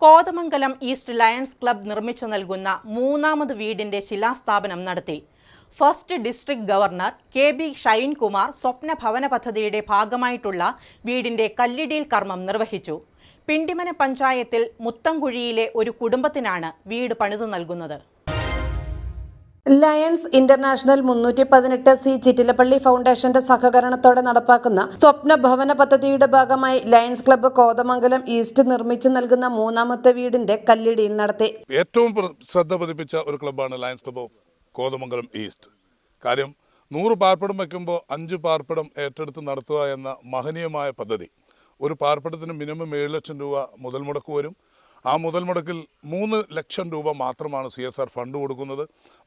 Kothamangalam east lions club നിർമ്മിച്ചു നൽകുന്ന മൂന്നാമത് വീടിന്റെ ശിലാസ്ഥാപനം നടത്തി. First district governor KB. Shinekumar Swapna Bhavana പദ്ധതിയുടെ ഭാഗമായിട്ടുള്ള വീടിന്റെ കല്ലിടീൽ കർമ്മം നിർവഹിച്ചു. പിണ്ടിമന പഞ്ചായത്തിൽ മുത്തംകുഴിയിലെ ഒരു കുടുംബത്തിനാണ് വീട് പണിതു നൽകുന്നത്. ലയൺസ് ഇന്റർനാഷണൽ 318C ചിറ്റിലപ്പള്ളി ഫൗണ്ടേഷന്റെ സഹകരണത്തോടെ നടപ്പാക്കുന്ന സ്വപ്ന ഭവന പദ്ധതിയുടെ ഭാഗമായി ലയൺസ് ക്ലബ്ബ് കോതമംഗലം ഈസ്റ്റ് നിർമ്മിച്ചു നൽകുന്ന മൂന്നാമത്തെ വീടിന്റെ കല്ലിടിയിൽ നടത്തി. ഏറ്റവും ശ്രദ്ധ പതിപ്പിച്ച ഒരു ക്ലബ്ബാണ് ലയൺസ് ക്ലബ്ബ് കോതമംഗലം ഈസ്റ്റ്. കാര്യം 100 പാർപ്പിടം വയ്ക്കുമ്പോൾ 5 പാർപ്പിടം ഏറ്റെടുത്ത് നടത്തുക എന്ന മഹനീയമായ പദ്ധതി. ഒരു പാർപ്പിടത്തിന് മിനിമം 7 ലക്ഷം രൂപ മുതൽ മുടക്ക് വരും. ആ മുതൽ മുടക്കിൽ 3 ലക്ഷം രൂപ മാത്രമാണ് CSR ഫണ്ട് കൊടുക്കുന്നത്.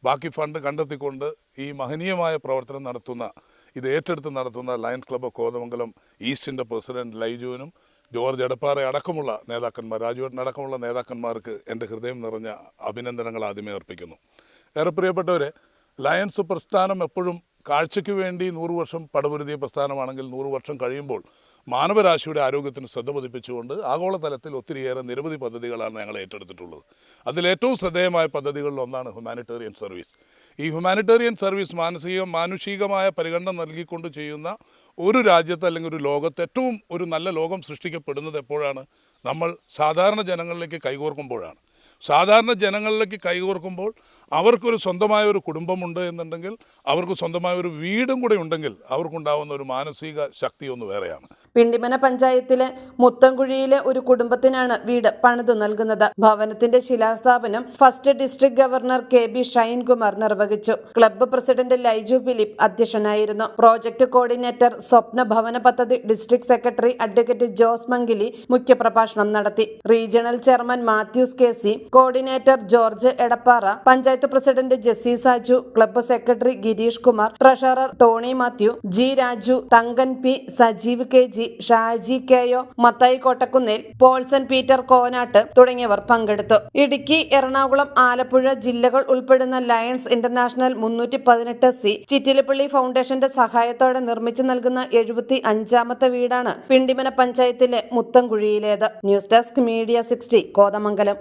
ബാക്കി ഫണ്ട് കണ്ടെത്തിക്കൊണ്ട് ഈ മഹനീയമായ പ്രവർത്തനം നടത്തുന്ന, ഇത് ഏറ്റെടുത്ത് നടത്തുന്ന ലയൺസ് ക്ലബ്ബ് കോതമംഗലം ഈസ്റ്റിൻ്റെ പ്രസിഡന്റ് ലൈജുവിനും ജോർജ് എടപ്പാറ അടക്കമുള്ള നേതാക്കന്മാർ, രാജുവേട്ടൻ അടക്കമുള്ള നേതാക്കന്മാർക്ക് എൻ്റെ ഹൃദയം നിറഞ്ഞ അഭിനന്ദനങ്ങൾ ആദ്യമേ അർപ്പിക്കുന്നു. ഏറെ പ്രിയപ്പെട്ടവരെ, ലയൺസ് പ്രസ്ഥാനം എപ്പോഴും കാഴ്ചയ്ക്ക് വേണ്ടി 100 വർഷം പടപൊരുതിയ പ്രസ്ഥാനമാണെങ്കിൽ 100 വർഷം കഴിയുമ്പോൾ മാനവരാശിയുടെ ആരോഗ്യത്തിന് ശ്രദ്ധ പതിപ്പിച്ചുകൊണ്ട് ആഗോളതലത്തിൽ ഒത്തിരിയേറെ നിരവധി പദ്ധതികളാണ് ഞങ്ങൾ ഏറ്റെടുത്തിട്ടുള്ളത്. അതിലേറ്റവും ശ്രദ്ധേയമായ പദ്ധതികളിൽ ഒന്നാണ് ഹ്യൂമാനിറ്റേറിയൻ സർവീസ്. ഈ ഹ്യൂമാനിറ്റേറിയൻ സർവീസ് മാനുഷികമായ പരിഗണന നൽകിക്കൊണ്ട് ചെയ്യുന്ന ഒരു രാജ്യത്ത് അല്ലെങ്കിൽ ഒരു ലോകത്ത് ഏറ്റവും ഒരു നല്ല ലോകം സൃഷ്ടിക്കപ്പെടുന്നത് എപ്പോഴാണ്? നമ്മൾ സാധാരണ ജനങ്ങളിലേക്ക് കൈകോർക്കുമ്പോഴാണ്. സാധാരണ ജനങ്ങളിലേക്ക് കൈകോർക്കുമ്പോൾ അവർക്കൊരു സ്വന്തമായ ഒരു കുടുംബമുണ്ട് എന്നുണ്ടെങ്കിൽ, അവർക്ക് സ്വന്തമായ ഒരു വീടും കൂടെ ഉണ്ടെങ്കിൽ അവർക്കുണ്ടാവുന്ന ഒരു മാനസിക ശക്തി ഒന്ന് വേറെയാണ്. പിണ്ടിമന പഞ്ചായത്തിലെ മുത്തംകുഴിയിലെ ഒരു കുടുംബത്തിനാണ് വീട് പണിതു നൽകുന്നത്. ഭവനത്തിന്റെ ശിലാസ്ഥാപനം first district governor KB. Shinekumar നിർവഹിച്ചു. ക്ലബ്ബ് പ്രസിഡന്റ് ലൈജു ഫിലിപ്പ് അധ്യക്ഷനായിരുന്നു. പ്രോജക്ട് കോർഡിനേറ്റർ സ്വപ്ന ഭവന പദ്ധതി district secretary advocate Jose Mangili മുഖ്യപ്രഭാഷണം നടത്തി. Regional chairman Mathews KC, coordinator George Edappara, panchayat president Jessie Saju, club secretary Girish Kumar, treasurer Tony Mathew, G Raju, Thankan P, Sajeev KG, Shaji KO, Mathai Kottakkunnel, Paulson Peter Konatt തുടങ്ങിയവർ പങ്കെടുത്തു. ഇടുക്കി, എറണാകുളം, ആലപ്പുഴ ജില്ലകൾ ഉൾപ്പെടുന്ന lions international 318C Chittilappilly ഫൗണ്ടേഷന്റെ സഹായത്തോടെ നിർമ്മിച്ചു നൽകുന്ന 75ാമത്തെ വീടാണ് പിണ്ടിമന പഞ്ചായത്തിലെ മുത്തംകുഴിയിലേത്. News desk media 60 Kothamangalam.